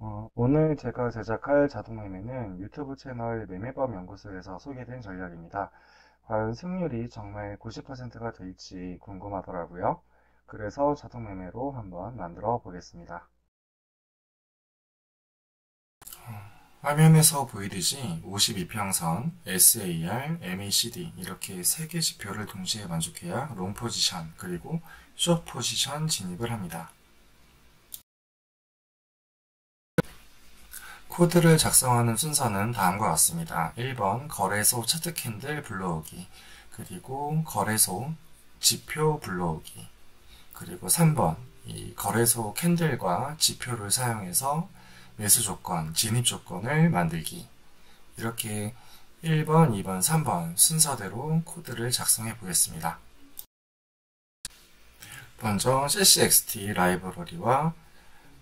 오늘 제가 제작할 자동매매는 유튜브 채널 매매법 연구소에서 소개된 전략입니다. 과연 승률이 정말 90%가 될지 궁금하더라고요. 그래서 자동매매로 한번 만들어 보겠습니다. 화면에서 보이듯이 52평선, SAR, MACD 이렇게 3개 지표를 동시에 만족해야 롱 포지션 그리고 숏 포지션 진입을 합니다. 코드를 작성하는 순서는 다음과 같습니다. 1번 거래소 차트 캔들 불러오기, 그리고 거래소 지표 불러오기, 그리고 3번 이 거래소 캔들과 지표를 사용해서 매수 조건, 진입 조건을 만들기. 이렇게 1번, 2번, 3번 순서대로 코드를 작성해 보겠습니다. 먼저 CCXT 라이브러리와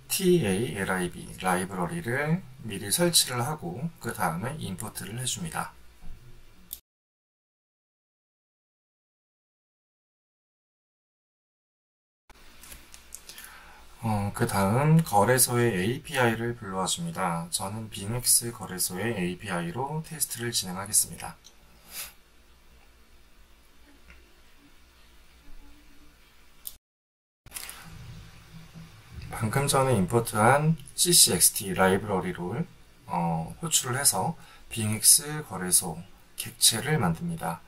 TALIB 라이브러리를 미리 설치를 하고 그 다음에 임포트를 해줍니다. 그 다음 거래소의 API를 불러와 줍니다. 저는 빙엑스 거래소의 API로 테스트를 진행하겠습니다. 방금 전에 임포트한 CCXT 라이브러리를 호출을 해서 빙엑스 거래소 객체를 만듭니다.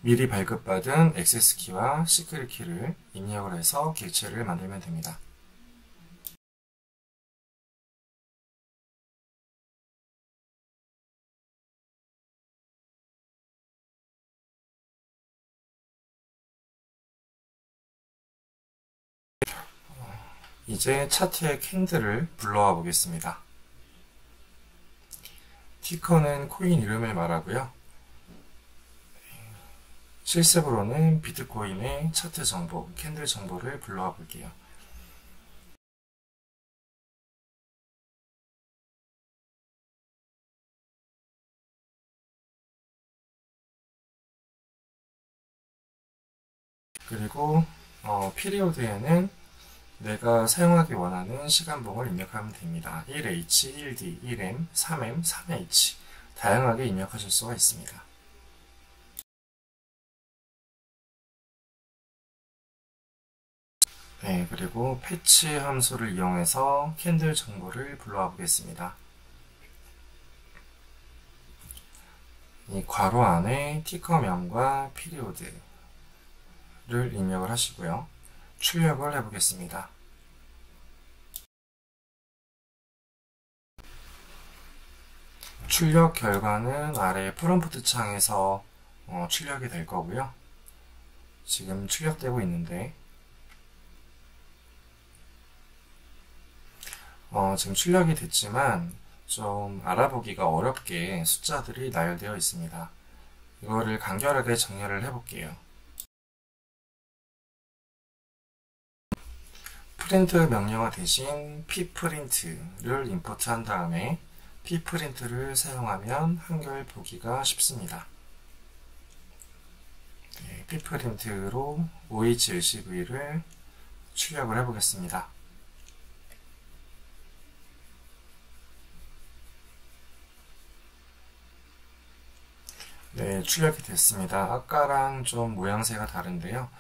미리 발급받은 액세스 키와 시크릿 키를 입력을 해서 객체를 만들면 됩니다. 이제 차트의 캔들을 불러와 보겠습니다. 티커는 코인 이름을 말하고요. 실습으로는 비트코인의 차트 정보, 캔들 정보를 불러와 볼게요. 그리고 피리오드에는 내가 사용하기 원하는 시간봉을 입력하면 됩니다. 1H, 1D, 1M, 3M, 3H 다양하게 입력하실 수가 있습니다. 네, 그리고 패치 함수를 이용해서 캔들 정보를 불러와 보겠습니다. 이 괄호 안에 티커명과 피리오드를 입력을 하시고요. 출력을 해보겠습니다. 출력 결과는 아래 프롬프트 창에서 출력이 될 거고요. 지금 출력되고 있는데 지금 출력이 됐지만 좀 알아보기가 어렵게 숫자들이 나열되어 있습니다. 이거를 간결하게 정렬을 해볼게요. 프린트 명령어 대신 pprint를 임포트한 다음에 pprint를 사용하면 한결 보기가 쉽습니다. 네, pprint로 OHLCV를 출력을 해보겠습니다. 네, 출력이 됐습니다. 아까랑 좀 모양새가 다른데요.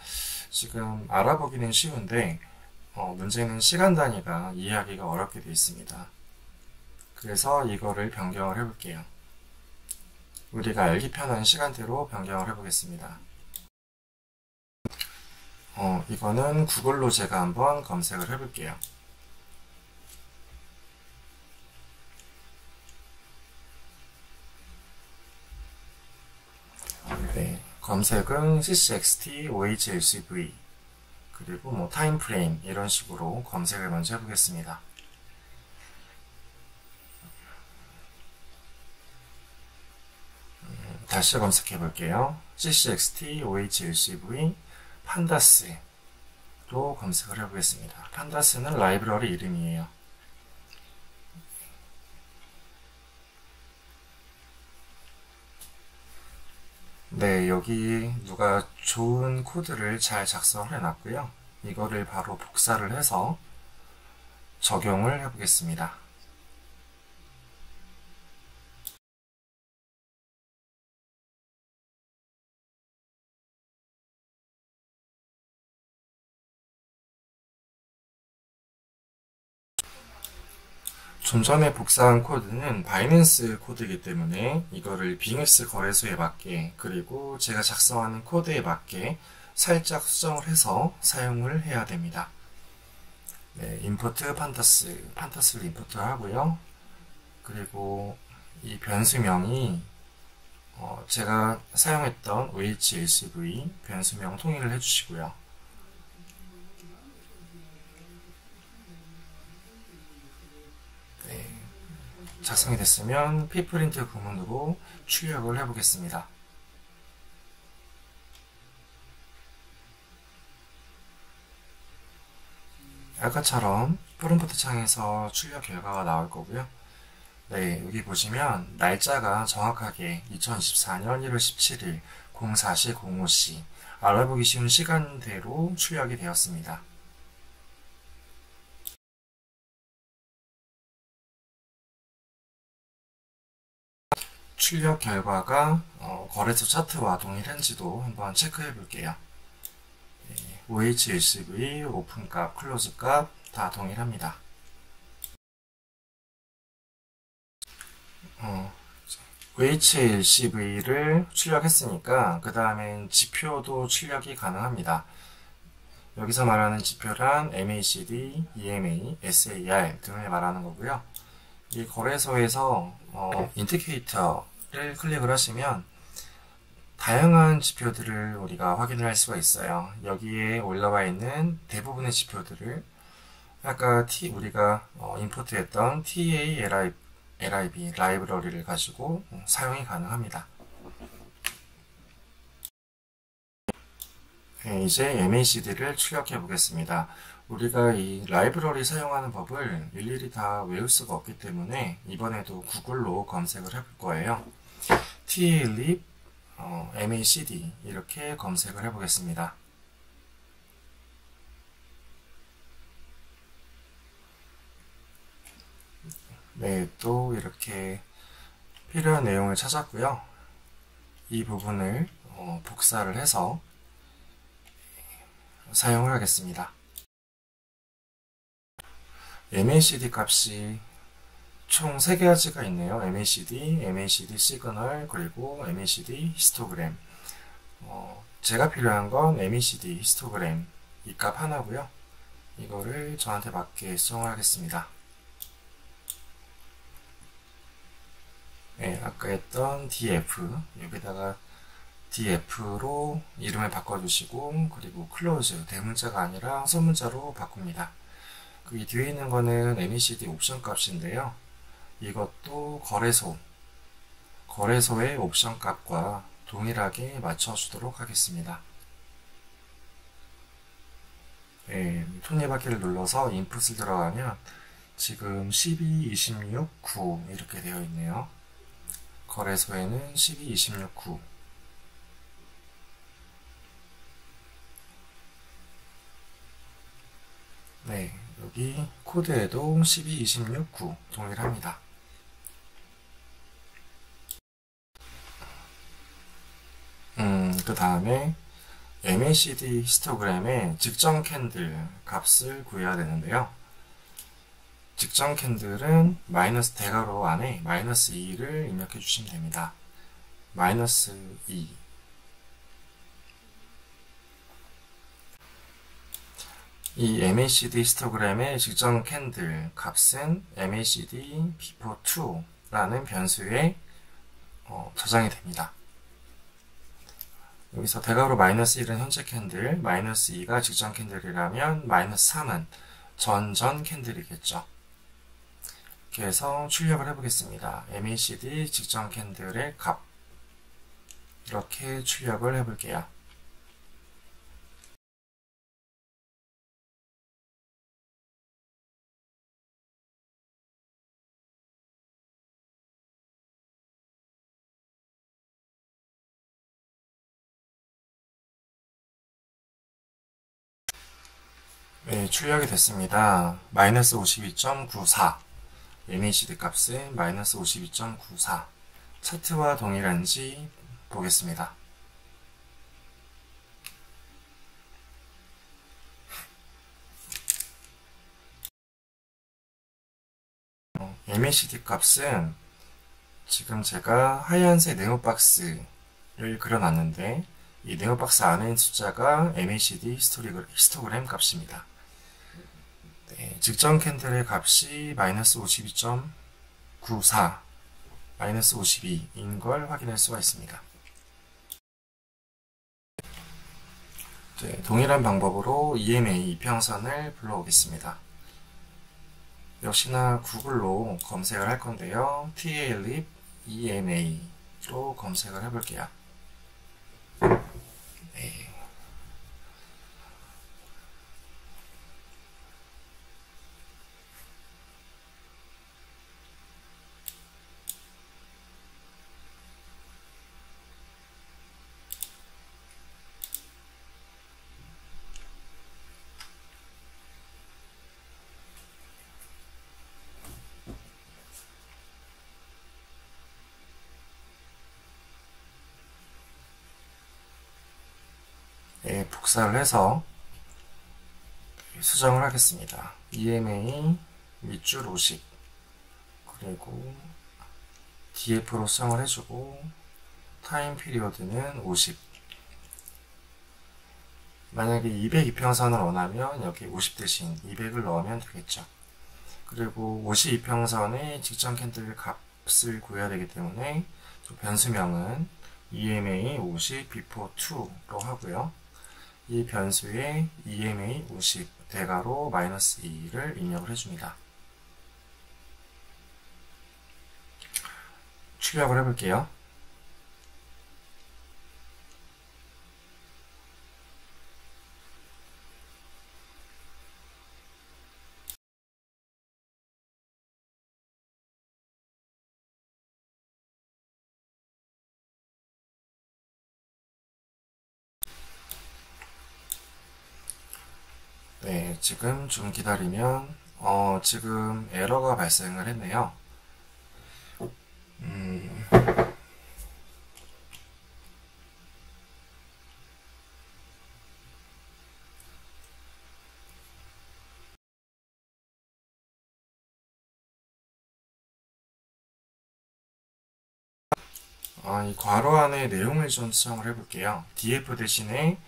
지금 알아보기는 쉬운데 문제는 시간 단위가 이해하기가 어렵게 되어 있습니다. 그래서 이거를 변경을 해볼게요. 우리가 알기 편한 시간대로 변경을 해보겠습니다. 이거는 구글로 제가 한번 검색을 해볼게요. 네, 검색은 CCXT, OHLCV 그리고 뭐 타임프레임 이런 식으로 검색을 먼저 해보겠습니다. 다시 검색해 볼게요. CCXT, OHLCV, 판다스로 검색을 해보겠습니다. 판다스는 라이브러리 이름이에요. 네, 여기 누가 좋은 코드를 잘 작성을 해놨고요. 이거를 바로 복사를 해서 적용을 해보겠습니다. 좀 전에 복사한 코드는 바이낸스 코드이기 때문에 이거를 빙의스 거래소에 맞게, 그리고 제가 작성하는 코드에 맞게 살짝 수정을 해서 사용을 해야 됩니다. 네, 임포트 판타스를 임포트 하고요. 그리고 이 변수명이 제가 사용했던 OHLCV 변수명 통일을 해주시고요. 네, 작성이 됐으면 pprint 구문으로 출력을 해보겠습니다. 아까처럼 프롬프트 창에서 출력 결과가 나올 거고요. 네, 여기 보시면 날짜가 정확하게 2024년 1월 17일 04시 05시 알아보기 쉬운 시간대로 출력이 되었습니다. 출력 결과가 거래소 차트와 동일한지도 한번 체크해 볼게요. OHLCV, 오픈값, 클로즈값 다 동일합니다. OHLCV를 출력했으니까 그 다음엔 지표도 출력이 가능합니다. 여기서 말하는 지표란 MACD, EMA, SAR 등을 말하는 거고요. 이 거래소에서 인디케이터를 클릭을 하시면 다양한 지표들을 우리가 확인을 할 수가 있어요. 여기에 올라와 있는 대부분의 지표들을 아까 우리가 임포트했던 TALIB 라이브러리를 가지고 사용이 가능합니다. 네, 이제 MACD를 출력해 보겠습니다. 우리가 이 라이브러리 사용하는 법을 일일이 다 외울 수가 없기 때문에 이번에도 구글로 검색을 해볼 거예요. TALib MACD 이렇게 검색을 해보겠습니다. 네, 또 이렇게 필요한 내용을 찾았고요. 이 부분을 복사를 해서 사용을 하겠습니다. MACD 값이 총 3가지가 있네요. MACD, MACD 시그널, 그리고 MACD 히스토그램. 제가 필요한 건 MACD 히스토그램 이 값 하나고요. 이거를 저한테 맞게 수정을 하겠습니다. 네, 아까 했던 DF 여기다가 DF로 이름을 바꿔주시고, 그리고 close 대문자가 아니라 소문자로 바꿉니다. 그 뒤에 있는 거는 MACD 옵션 값인데요. 이것도 거래소의 옵션 값과 동일하게 맞춰주도록 하겠습니다. 네, 톱니바퀴를 눌러서 인풋을 들어가면 지금 12, 26, 9 이렇게 되어 있네요. 거래소에는 12, 26, 9. 네, 여기 코드에도 12, 26, 9 동일합니다. 그 다음에 MACD 히스토그램의 직전 캔들 값을 구해야 되는데요. 직전 캔들은 마이너스 대괄호 안에 마이너스 2를 입력해 주시면 됩니다. 마이너스 2. 이 MACD 히스토그램의 직전 캔들 값은 MACD before2라는 변수에 저장이 됩니다. 여기서 대괄호 마이너스 1은 현재 캔들, 마이너스 2가 직전 캔들이라면 마이너스 3은 전 캔들이겠죠. 이렇게 해서 출력을 해보겠습니다. MACD 직전 캔들의 값 이렇게 출력을 해볼게요. 네, 출력이 됐습니다. 마이너스 52.94 MACD 값은 마이너스 52.94 차트와 동일한지 보겠습니다. MACD 값은 지금 제가 하얀색 네모박스를 그려놨는데 이 네모박스 안에 있는 숫자가 MACD 히스토그램 값입니다. 네, 직전 캔들의 값이 마이너스 52.94 마이너스 52인 걸 확인할 수가 있습니다. 네, 동일한 방법으로 EMA 이평선을 불러오겠습니다. 역시나 구글로 검색을 할 건데요. TALIP EMA로 검색을 해볼게요. 네. 네, 복사를 해서 수정을 하겠습니다. EMA 밑줄 50 그리고 DF로 수정을 해주고 타임 피리어드는 50 만약에 200 이평선을 원하면 여기 50 대신 200을 넣으면 되겠죠. 그리고 50 이평선의 직전 캔들 값을 구해야 되기 때문에 변수명은 EMA 50 before 2로 하고요. 이 변수에 EMA 50 대괄호 마이너스 2를 입력을 해줍니다. 출력을 해볼게요. 네, 지금 좀 기다리면 지금 에러가 발생을 했네요. 이 괄호 안에 내용을 좀 수정을 해볼게요. df 대신에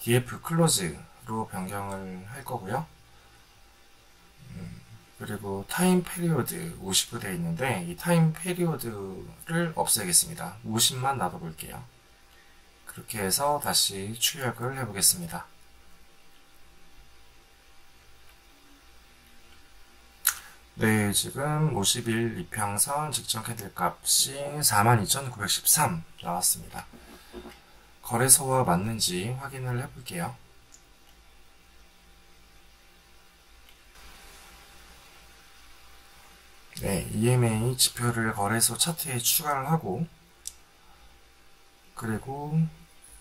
df close로 변경을 할 거고요. 그리고 타임 페리오드 50로 되어 있는데 이 타임 페리오드를 없애겠습니다. 50만 놔둬볼게요. 그렇게 해서 다시 출력을 해보겠습니다. 네, 지금 51 이평선 직전 캔들 값이 42,913 나왔습니다. 거래소와 맞는지 확인을 해볼게요. 네, EMA 지표를 거래소 차트에 추가를 하고 그리고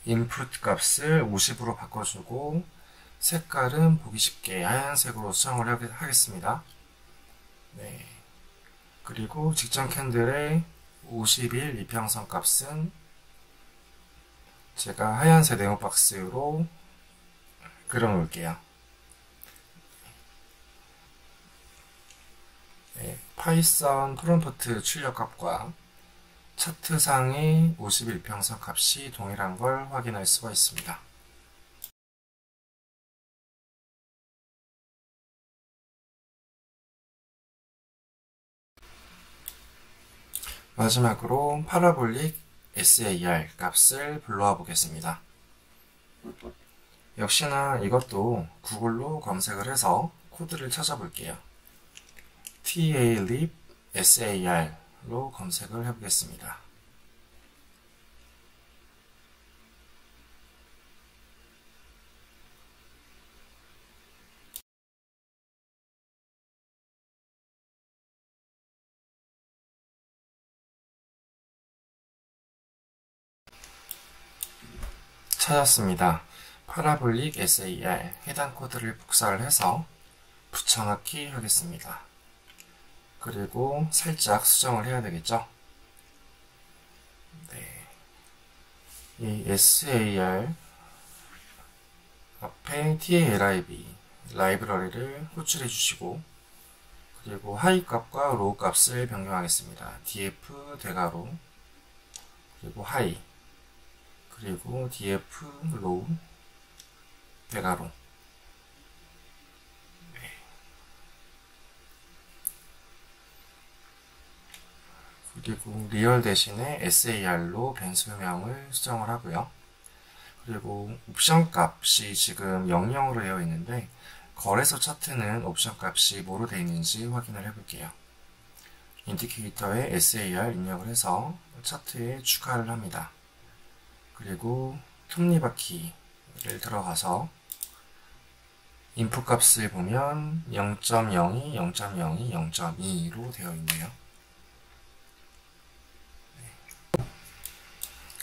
인풋 값을 50으로 바꿔주고 색깔은 보기 쉽게 하얀색으로 수정을 하겠습니다. 네. 그리고 직전 캔들의 51 이평선 값은 제가 하얀색 네모박스로 그려놓을게요. 네, 파이썬 프롬프트 출력값과 차트상의 51평선 값이 동일한 걸 확인할 수가 있습니다. 마지막으로 파라볼릭 SAR 값을 불러와 보겠습니다. 역시나 이것도 구글로 검색을 해서 코드를 찾아볼게요. TALIP SAR로 검색을 해보겠습니다. 찾았습니다. 파라볼릭 SAR 해당 코드를 복사를 해서 붙여넣기 하겠습니다. 그리고 살짝 수정을 해야 되겠죠. 네. 이 SAR 앞에 TALIB 라이브러리를 호출해 주시고, 그리고 하이 값과 로우 값을 변경하겠습니다. df 대괄호 그리고 하이 그리고 df 로우 대괄호. 그리고 리얼 대신에 SAR로 변수명을 수정을 하고요. 그리고 옵션 값이 지금 00으로 되어 있는데 거래소 차트는 옵션 값이 뭐로 되어 있는지 확인을 해볼게요. 인디케이터에 SAR 입력을 해서 차트에 추가를 합니다. 그리고 톱니바퀴를 들어가서 인풋 값을 보면 0.02, 0.02, 0.2로 되어 있네요.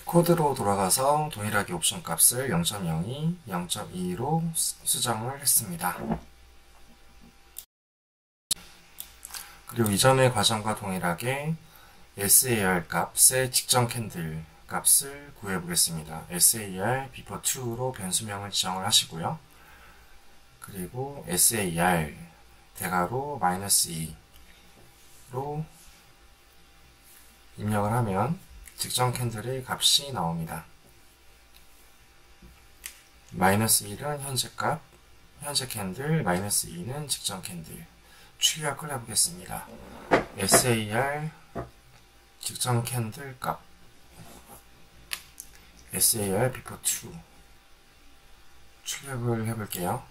코드로 돌아가서 동일하게 옵션 값을 0.02, 0.2로 수정을 했습니다. 그리고 이전의 과정과 동일하게 SAR 값의 직전 캔들 값을 구해 보겠습니다. SAR before2로 변수명을 지정을 하시고요. 그리고 SAR 대괄호 -2로 입력을 하면 직전 캔들의 값이 나옵니다. -1은 현재 값, 현재 캔들, -2는 직전 캔들. 출력을 해보겠습니다. SAR 직전 캔들 값 SAR before2 출력을 해볼게요.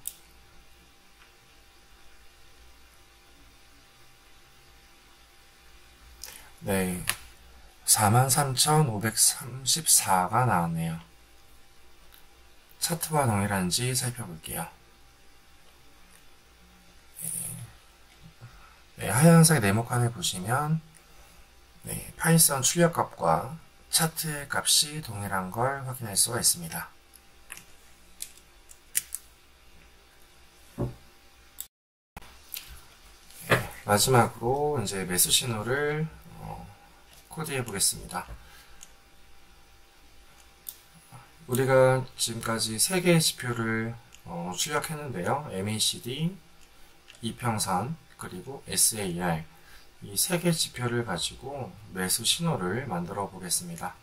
네, 43,534가 나왔네요. 차트와 동일한지 살펴볼게요. 네, 하얀색 네모칸을 보시면 파이썬 출력값과 차트의 값이 동일한 걸 확인할 수가 있습니다. 마지막으로 이제 매수 신호를 코드해 보겠습니다. 우리가 지금까지 3개의 지표를 출력했는데요. MACD, 이평선, 그리고 SAR 이 3개 지표를 가지고 매수 신호를 만들어 보겠습니다.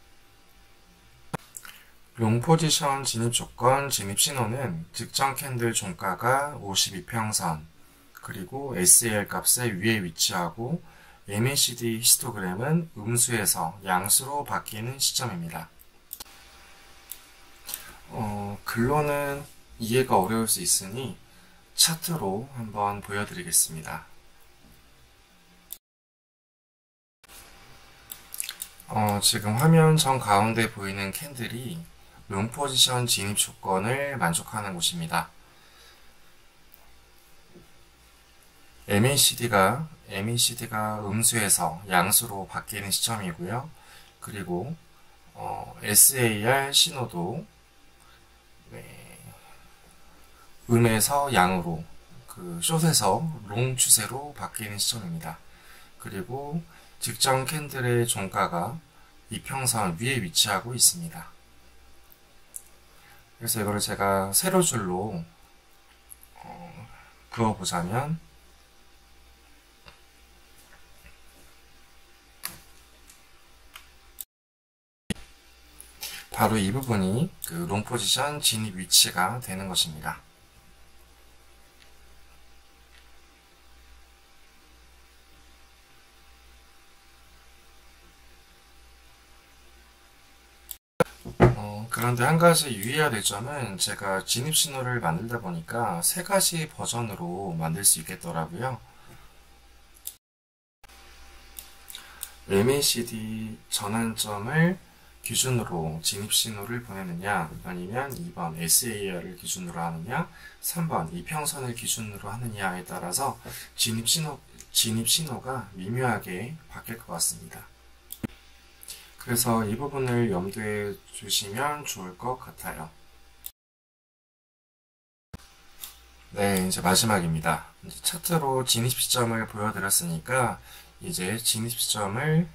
롱 포지션 진입 조건 진입 신호는 직전 캔들 종가가 52평선 그리고 SAR 값의 위에 위치하고 MACD 히스토그램은 음수에서 양수로 바뀌는 시점입니다. 글로는 이해가 어려울 수 있으니 차트로 한번 보여드리겠습니다. 지금 화면 정가운데 보이는 캔들이 롱 포지션 진입 조건을 만족하는 곳입니다. MACD가 음수에서 양수로 바뀌는 시점이고요. 그리고 SAR 신호도 음에서 양으로 숏에서 롱 추세로 바뀌는 시점입니다. 그리고 직전 캔들의 종가가 이평선 위에 위치하고 있습니다. 그래서 이거를 제가 세로줄로 그어보자면 바로 이 부분이 롱 포지션 진입 위치가 되는 것입니다. 그런데 한 가지 유의해야 될 점은 제가 진입 신호를 만들다 보니까 3가지 버전으로 만들 수 있겠더라고요. MACD 전환점을 기준으로 진입 신호를 보내느냐, 아니면 2번 SAR을 기준으로 하느냐, 3번 이평선을 기준으로 하느냐에 따라서 진입 신호가 미묘하게 바뀔 것 같습니다. 그래서 이 부분을 염두에 두시면 좋을 것 같아요. 네, 이제 마지막입니다. 이제 차트로 진입 시점을 보여드렸으니까 이제 진입 시점을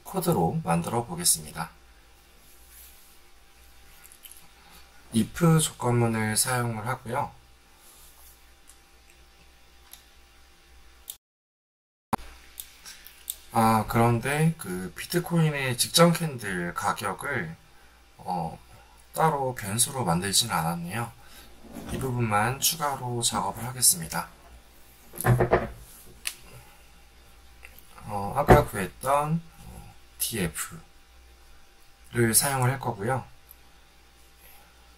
코드로 만들어 보겠습니다. if 조건문을 사용을 하고요. 그런데 그 비트코인의 직전 캔들 가격을 따로 변수로 만들지는 않았네요. 이 부분만 추가로 작업을 하겠습니다. 아까 구했던 df를 사용을 할 거고요.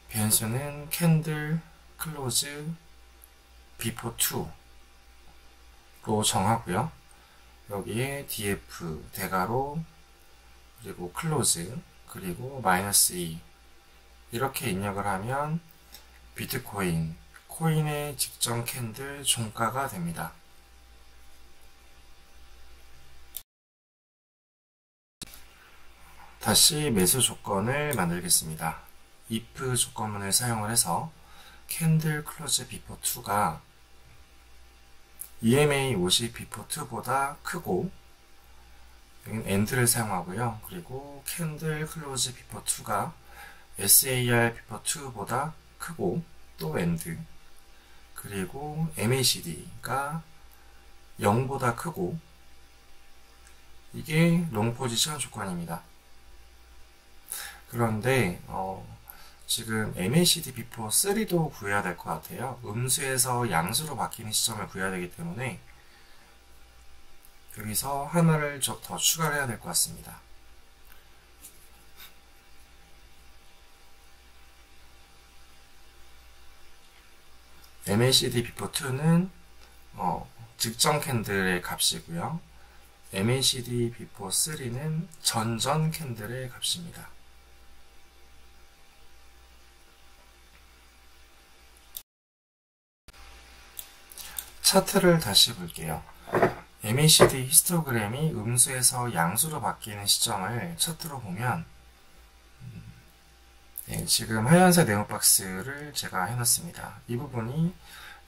변수는 candle close before 2로 정하고요. 여기에 df 대괄호 그리고 close 그리고 -2 이렇게 입력을 하면 비트코인 코인의 직전 캔들 종가가 됩니다. 다시 매수 조건을 만들겠습니다. if 조건문을 사용을 해서 candle close before 2가 EMA 50 before 2보다 크고 여기는 AND를 사용하고요. 그리고 candle close before 2가 SAR before 2보다 크고 또 AND 그리고 MACD가 0보다 크고 이게 롱 포지션 조건입니다. 그런데 지금 MACD before 3도 구해야 될 것 같아요. 음수에서 양수로 바뀌는 시점을 구해야 되기 때문에 여기서 하나를 더 추가를 해야 될 것 같습니다. MACD before 2는 직전 캔들의 값이고요. MACD before 3는 전전 캔들의 값입니다. 차트를 다시 볼게요. MACD 히스토그램이 음수에서 양수로 바뀌는 시점을 차트로 보면 네, 지금 하얀색 네모 박스를 제가 해놨습니다. 이 부분이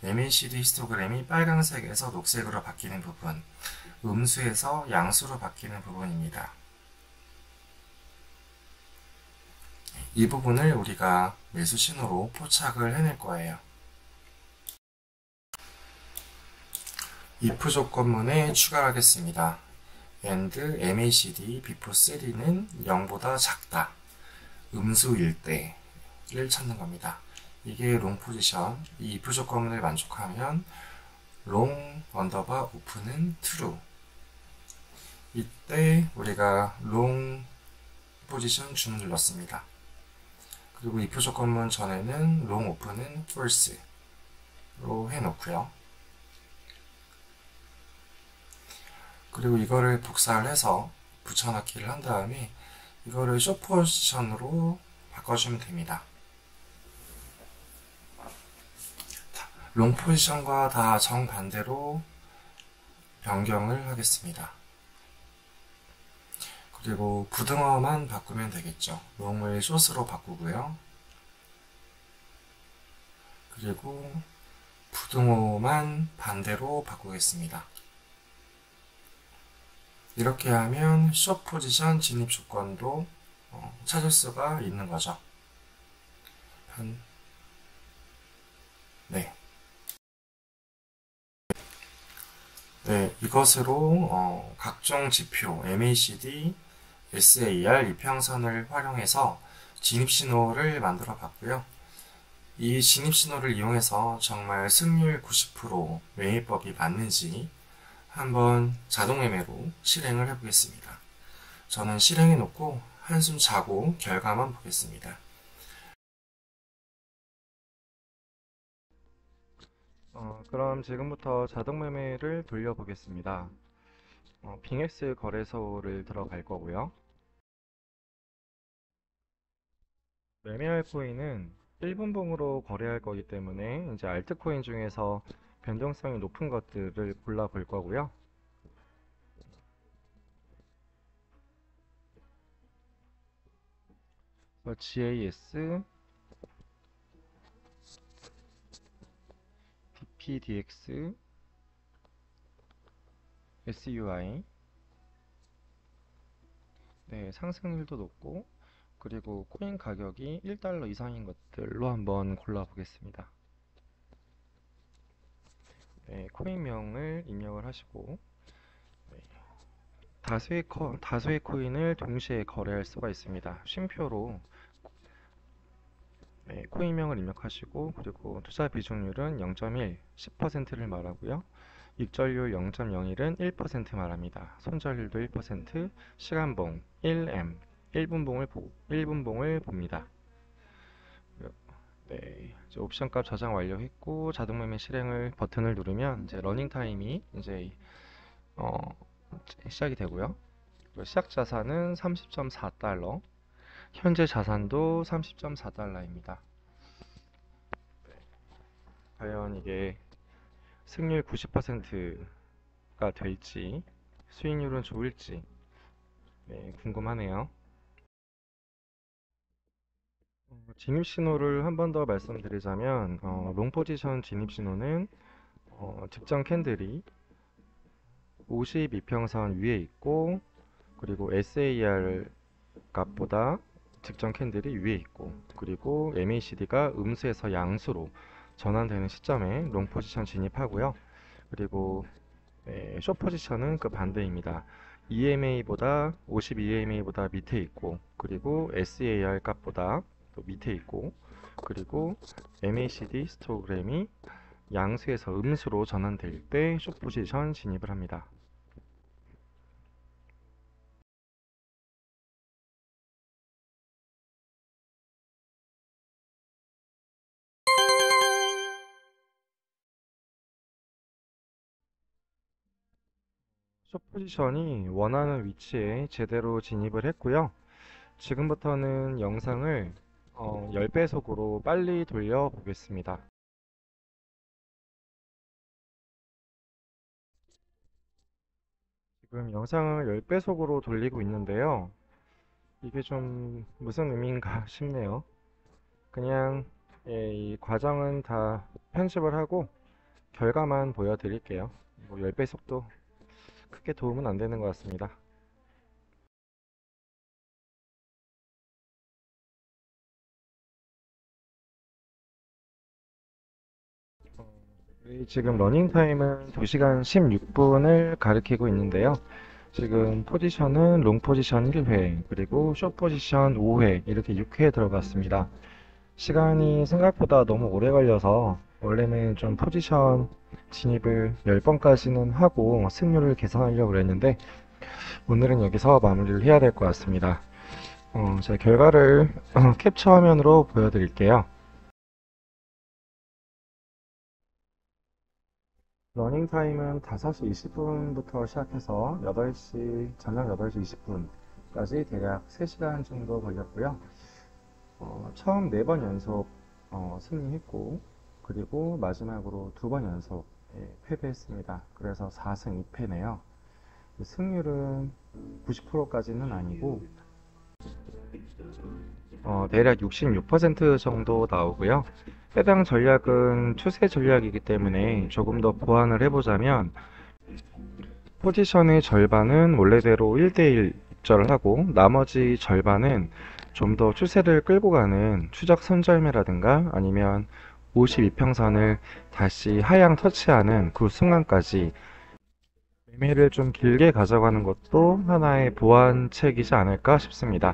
MACD 히스토그램이 빨간색에서 녹색으로 바뀌는 부분, 음수에서 양수로 바뀌는 부분입니다. 이 부분을 우리가 매수 신호로 포착을 해낼 거예요. if 조건문에 추가하겠습니다. and MACD before 3는 0보다 작다. 음수일 때를 찾는 겁니다. 이게 롱 포지션, 이 if 조건문을 만족하면 롱 언더바 오픈은 true. 이때 우리가 롱 포지션 주문을 넣습니다. 그리고 if 조건문 전에는 롱 오픈은 false로 해놓고요. 그리고 이거를 복사를 해서 붙여넣기를 한 다음에 이거를 숏 포지션으로 바꿔주면 됩니다. 롱 포지션과 다 정반대로 변경을 하겠습니다. 그리고 부등호만 바꾸면 되겠죠. 롱을 숏으로 바꾸고요. 그리고 부등호만 반대로 바꾸겠습니다. 이렇게 하면 숏 포지션 진입 조건도 찾을 수가 있는 거죠. 네. 네, 이것으로 각종 지표 MACD, SAR 이평선을 활용해서 진입신호를 만들어 봤고요. 이 진입신호를 이용해서 정말 승률 90% 매매법이 맞는지 한번 자동매매로 실행을 해보겠습니다. 저는 실행해 놓고 한숨 자고 결과만 보겠습니다. 그럼 지금부터 자동매매를 돌려보겠습니다. 빙엑스 거래소를 들어갈 거고요. 매매할 코인은 1분봉으로 거래할 거기 때문에 이제 알트코인 중에서 변동성이 높은 것들을 골라 볼 거고요. GAS, PDX, SUI, 네, 상승률도 높고, 그리고 코인 가격이 1달러 이상인 것들로 한번 골라보겠습니다. 네, 코인명을 입력을 하시고, 네, 다수의 코인을 동시에 거래할 수가 있습니다. 쉼표로 네, 코인명을 입력하시고, 그리고 투자 비중률은 0.1, 10%를 말하고요. 익절률 0.01은 1% 말합니다. 손절률도 1%, 시간봉 1M, 1분봉을 봅니다. 네, 이제 옵션값 저장 완료했고 자동 매매 실행을 버튼을 누르면 이제 러닝 타임이 이제 시작이 되고요. 시작 자산은 30.4달러, 현재 자산도 30.4달러입니다. 과연 이게 승률 90%가 될지, 수익률은 좋을지 네, 궁금하네요. 진입 신호를 한 번 더 말씀드리자면 롱 포지션 진입 신호는 직전 캔들이 52평선 위에 있고, 그리고 SAR 값보다 직전 캔들이 위에 있고, 그리고 MACD가 음수에서 양수로 전환되는 시점에 롱 포지션 진입하고요. 그리고 숏 포지션은 그 반대입니다. EMA보다 52EMA보다 밑에 있고, 그리고 SAR 값보다 또 밑에 있고, 그리고 MACD 히스토그램이 양수에서 음수로 전환될 때 숏 포지션 진입을 합니다. 숏 포지션이 원하는 위치에 제대로 진입을 했고요. 지금부터는 영상을 10배속으로 빨리 돌려 보겠습니다. 지금 영상을 10배속으로 돌리고 있는데요. 이게 좀 무슨 의미인가 싶네요. 그냥 이 과정은 다 편집을 하고 결과만 보여드릴게요. 뭐 10배속도 크게 도움은 안 되는 것 같습니다. 지금 러닝타임은 2시간 16분을 가리키고 있는데요. 지금 포지션은 롱 포지션 1회, 그리고 숏 포지션 5회, 이렇게 6회에 들어갔습니다. 시간이 생각보다 너무 오래 걸려서 원래는 좀 포지션 진입을 10번까지는 하고 승률을 계산하려고 했는데 오늘은 여기서 마무리를 해야 될 것 같습니다. 제 결과를 캡처 화면으로 보여드릴게요. 러닝 타임은 5시 20분부터 시작해서 저녁 8시 20분까지 대략 3시간 정도 걸렸고요. 처음 4번 연속 승리했고, 그리고 마지막으로 2번 연속 패배했습니다. 그래서 4승 2패네요. 승률은 90%까지는 아니고 대략 66% 정도 나오고요. 해당 전략은 추세 전략이기 때문에 조금 더 보완을 해보자면, 포지션의 절반은 원래대로 1대1 입절을 하고 나머지 절반은 좀 더 추세를 끌고 가는 추적 선절매라든가 아니면 52평선을 다시 하향 터치하는 그 순간까지 매매를 좀 길게 가져가는 것도 하나의 보완책이지 않을까 싶습니다.